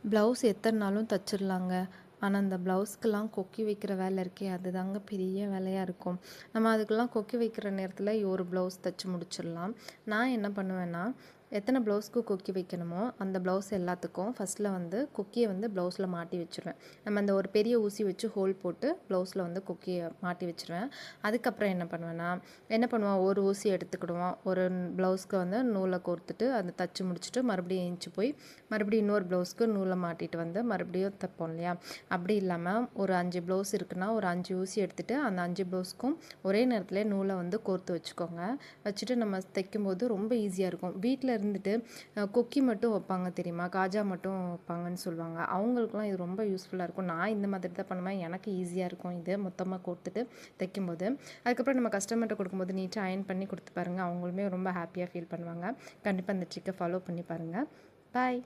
Blouse எத்தனை நாளும் தச்சிடலாங்க. ஆனால் அந்த ப்ளவுஸ்க்கெல்லாம் கொக்கி வைக்கிற வேலை இருக்கே, அதுதாங்க பெரிய வேலையாக இருக்கும். நம்ம அதுக்கெல்லாம் கொக்கி வைக்கிற நேரத்தில் ஒரு ப்ளவுஸ் தச்சு முடிச்சிடலாம். நான் என்ன பண்ணுவேன்னா, எத்தனை ப்ளவுஸ்க்கு கொக்கி வைக்கணுமோ அந்த ப்ளவுஸ் எல்லாத்துக்கும் ஃபஸ்ட்டில் வந்து கொக்கியை வந்து ப்ளவுஸில் மாட்டி வச்சுருவேன். நம்ம அந்த ஒரு பெரிய ஊசி வச்சு ஹோல் போட்டு ப்ளவுஸில் வந்து கொக்கியை மாட்டி வச்சுருவேன். அதுக்கப்புறம் என்ன பண்ணுவோம், ஒரு ஊசி எடுத்துக்கிடுவோம். ஒரு ப்ளவுஸ்க்கு வந்து நூலை கோர்த்துட்டு அதை தச்சு முடிச்சுட்டு மறுபடியும் ஏஞ்சி போய் மறுபடியும் இன்னொரு ப்ளவுஸ்க்கு நூலை மாட்டிட்டு வந்து மறுபடியும் தைப்போம் இல்லையா? அப்படி இல்லாமல் ஒரு 5 ப்ளவுஸ் இருக்குன்னா ஒரு 5 ஊசி எடுத்துகிட்டு அந்த 5 ப்ளவுஸ்க்கும் ஒரே நேரத்தில் நூலை வந்து கோர்த்து வச்சுக்கோங்க. வச்சுட்டு நம்ம தைக்கும்போது ரொம்ப ஈஸியாக இருக்கும். வீட்டில் இருந்துட்டு கொக்கி மட்டும் வைப்பாங்க தெரியுமா, காஜா மட்டும் வைப்பாங்கன்னு சொல்லுவாங்க. அவங்களுக்குலாம் இது ரொம்ப யூஸ்ஃபுல்லாக இருக்கும். நான் இந்த மாதிரி தான் பண்ணுவேன். எனக்கு ஈஸியாக இருக்கும் இது மொத்தமாக கோர்த்துட்டு தைக்கும்போது. அதுக்கப்புறம் நம்ம கஸ்டமர்கிட்ட கொடுக்கும்போது நீட்டாக அயர்ன் பண்ணி கொடுத்து பாருங்கள். அவங்களுமே ரொம்ப ஹாப்பியாக ஃபீல் பண்ணுவாங்க. கண்டிப்பாக இந்த ட்ரிக்கை ஃபாலோ பண்ணி பாருங்கள். பாய்.